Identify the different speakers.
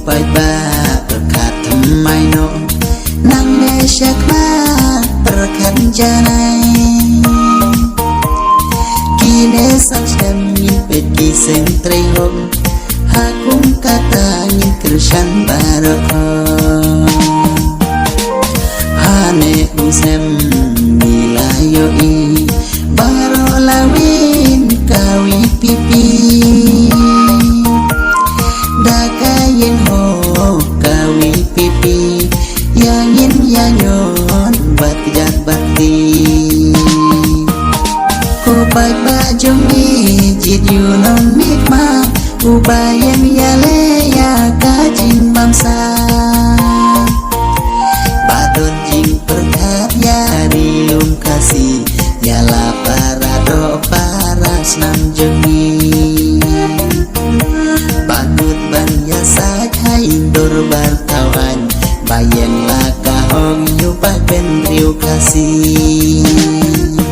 Speaker 1: ไปบ้าประกาศทำไมโนนั่งแม่ชักมาประคันจะไหนกี่เนสักฉันยินเป็ดกี่เส้นเตรียมหาคุ้มกาตายินกระชันบารคอหาเนอุเซมมีลายโยอีบารลาวินกาวิปิปีดากายินโฮกาวิปิปียายินยาโยนบัดยักบัดตีku bai ba jong ni jit yu non mik ma ku bayem ya le ya ka jing mam sa badon jing perkat ya di lum kasih ya la para do para snam jong ni badut ban ya sa khai dor bar tawan bayem la ka hong yu pa ben riu kasih